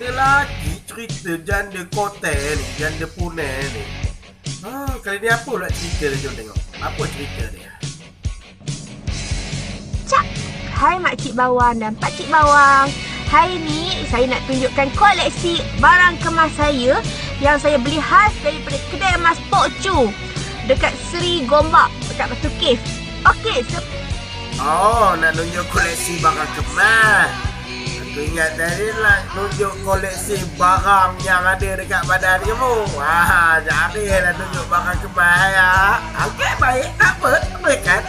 Ada lagi cerita janda kotel ni, janda punai ni. Kali ni apa pula cerita dia? Jom tengok. Apa cerita dia? Cak, hai makcik bawang dan pakcik bawang. Hari ni saya nak tunjukkan koleksi barang kemas saya yang saya beli khas daripada kedai emas Pok Chu dekat Seri Gombak, dekat Batu Cave. Okey, nak tunjuk koleksi barang kemas. Aku ingat tadi nak tunjuk koleksi barang yang ada dekat badan kamu. Jadi nak tunjuk barang kemas ya. Okey, baik. Apa? Berikan.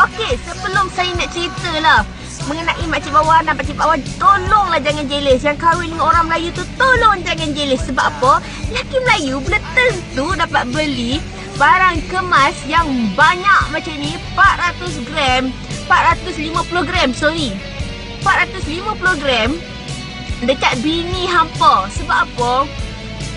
Okey, sebelum saya nak ceritalah mengenai makcik bawang dan pakcik bawang, tolonglah jangan jealous. Yang kahwin dengan orang Melayu tu, tolong jangan jealous. Sebab apa? Lelaki Melayu belum tentu dapat beli barang kemas yang banyak macam ni. 400 gram 450 gram 450 gram dekat bini hampa. Sebab apa?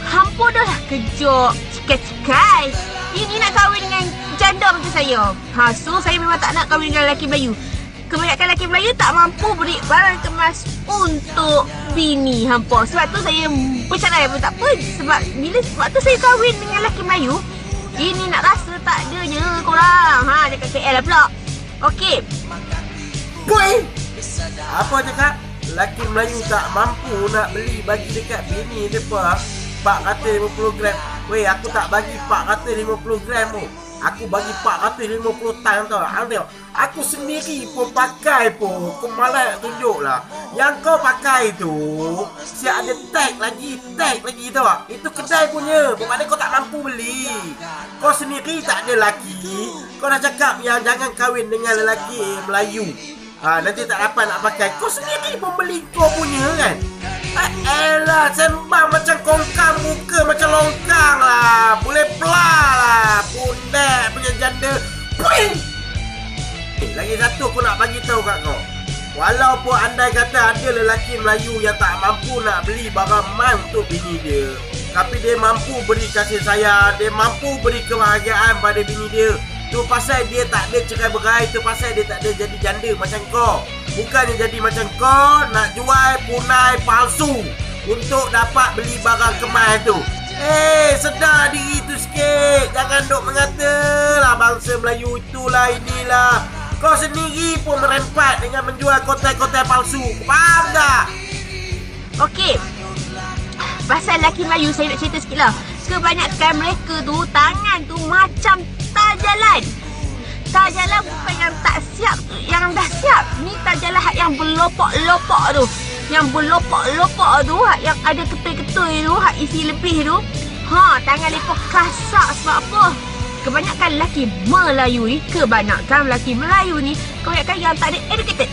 Hampa dah lah kejut cikai-cikai. Ini nak kahwin dengan janda macam saya. So saya memang tak nak kahwin dengan lelaki Melayu. Kebanyakan lelaki Melayu tak mampu beri barang kemas untuk bini hampa. Sebab tu saya bercerai pun tak apa. Sebab tu saya kahwin dengan lelaki Melayu. Ini nak rasa tak ada je korang. Cakap KL lah pula. Okey. Boy! Apa cakap? Lelaki Melayu tak mampu nak beli bagi dekat bini dia 450 gram. Weh, aku tak bagi 450 gram tu. Aku bagi 450 tang tau. Tengok. Aku sendiri pun pakai pun. Kau malah nak tunjuk lah. Yang kau pakai tu siap ada tag lagi tau. Itu kedai punya. Bermakna kau tak mampu beli. Kau sendiri tak ada lelaki. Kau dah cakap yang jangan kahwin dengan lelaki Melayu. Nanti tak dapat nak pakai. Kau sendiri pun beli kau punya kan. Elah, sembang macam kongkang, muka macam longkang lah. Boleh pelah lah. Pundak punya janda. Puing! Lagi satu aku nak bagi tahu kat kau. Walaupun andai kata ada lelaki Melayu yang tak mampu nak beli barang emas untuk bini dia, tapi dia mampu beri kasih sayang, dia mampu beri kebahagiaan pada bini dia. Tu pasal dia tak ada cerai berai. Tu pasal dia tak ada jadi janda macam kau. Bukannya jadi macam kau nak jual punai palsu untuk dapat beli barang kemas tu. Sedar diri tu sikit. Jangan duk mengata lah bangsa Melayu itulah inilah. Kau sendiri pun merempat dengan menjual kotai-kotai palsu. Faham tak? Okey. Pasal lelaki Melayu saya nak cerita sikit lah. Kebanyakan mereka tu tangan tu macam tajalan. Tajalan bukan yang tak siap tu, yang dah siap. Ni tajalan yang berlopok-lopok tu. Yang berlopok-lopok tu, yang ada ketui-ketui tu, isi lebih tu. Tangan mereka kasar. Sebab apa? Kebanyakan lelaki Melayu ni, kebanyakan kebanyakan yang tak ada educated.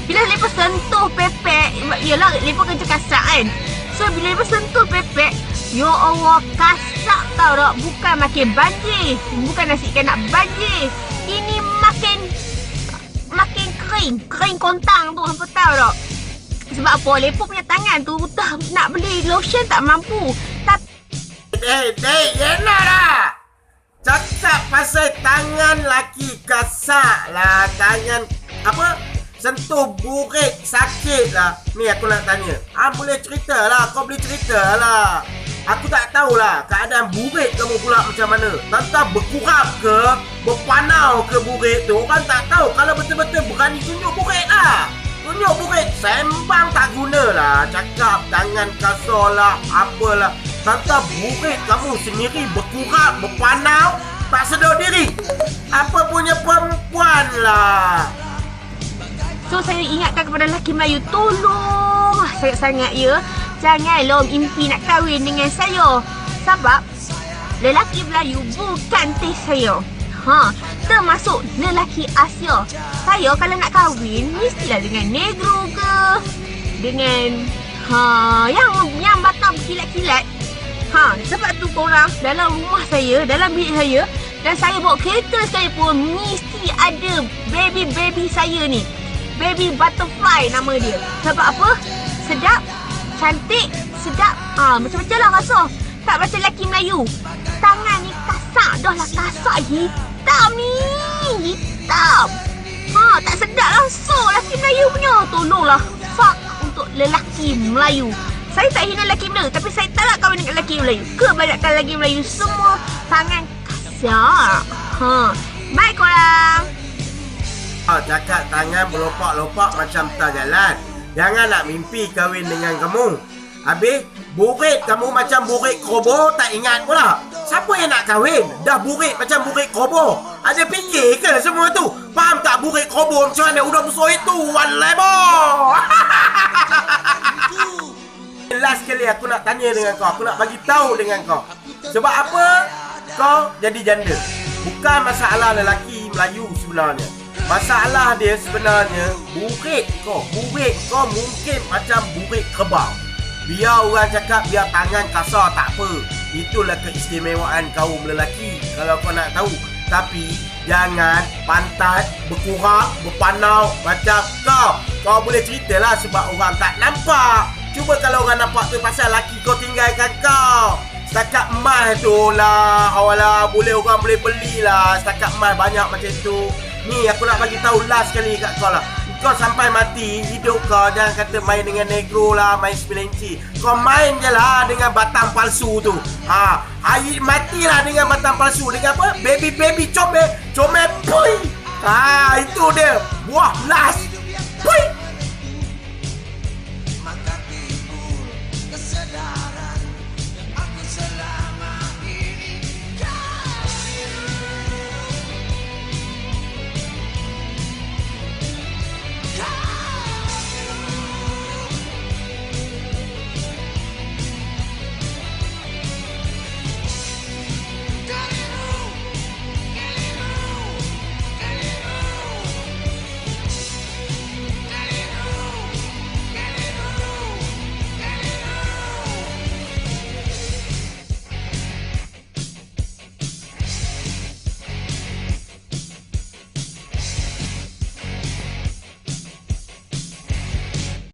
Bila mereka sentuh pepek, yelah mereka kerja kasar kan. So bila mereka sentuh pepek, ya Allah, kasar tau tak? Bukan makin banjir. Bukan nasi ikan nak banjir. Ini makin kering kontang tu, hampa tahu tak? Sebab apa? Lepas punya tangan tu dah nak beli lotion tak mampu. Yana lah. Cakap pasal tangan laki kasar lah. Tangan apa? Sentuh burik sakit lah. Ni aku nak tanya. Boleh cerita lah. Kau boleh cerita lah. Aku tak tahulah keadaan burik kamu pula macam mana. Tentang berkurap ke, berpanau ke burik tu. Orang tak tahu. Kalau betul-betul berani tunjuk burik lah. Tunjuk burik. Sembang tak guna lah. Cakap tangan kasar lah, apalah. Tentang burik kamu sendiri berkurap, berpanau, tak sedar diri. Apa punya perempuan lah. So saya ingatkan kepada lelaki Melayu, tolong sangat-sangat ya, janganlah impi nak kahwin dengan saya. Sebab lelaki Melayu bukan taste saya. Termasuk lelaki Asia. Saya kalau nak kahwin mestilah dengan negro ke, dengan yang batang berkilat-kilat. Sebab tu korang dalam rumah saya, dalam bilik saya, dan saya bawa kereta sekalipun, mesti ada baby saya ni. Baby butterfly nama dia. Sebab apa? Sedap, cantik, sedap. Macam-macam lah rasa. Tak macam lelaki Melayu. Tangan ni kasar. Dah lah kasar. Hitam ni. Hitam. Tak sedap langsung lelaki Melayu punya. Tolonglah. Fuck untuk lelaki Melayu. Saya tak hina lelaki Melayu, tapi saya tak nak kahwin dengan lelaki Melayu. Kebanyakan lelaki Melayu semua tangan kasar. Baik korang. Cakap tangan berlopak-lopak macam tak jalan. Jangan nak mimpi kahwin dengan kamu. Habis, burit kamu macam burit krobo, tak ingat pula. Siapa yang nak kahwin? Dah burit macam burit krobo. Ada fikir ke semua tu? Faham tak burit krobo macam mana udah besar itu? Walai boh. Last kali aku nak tanya dengan kau. Aku nak bagi tahu dengan kau. Sebab apa kau jadi janda? Bukan masalah lelaki Melayu sebenarnya. Masalah dia sebenarnya burit kau mungkin macam burit kerbau. Biar orang cakap biar tangan kasar tak apa. Itulah keistimewaan kaum lelaki kalau kau nak tahu. Tapi jangan pantat berkurak, berpanau macam kau. Kau boleh ceritalah sebab orang tak nampak. Cuba kalau orang nampak tu pasal laki kau tinggalkan kau. Setakat emas tu lah, awalah orang boleh belilah. Setakat emas banyak macam tu. Ni aku nak bagi tahu last kali kat kau lah. Kau sampai mati hidup kau jangan kata main dengan negro lah, main 9 inci. Kau main je lah dengan batang palsu tu. Matilah dengan batang palsu. Dengan apa? Baby comel pui. Itu dia buah last.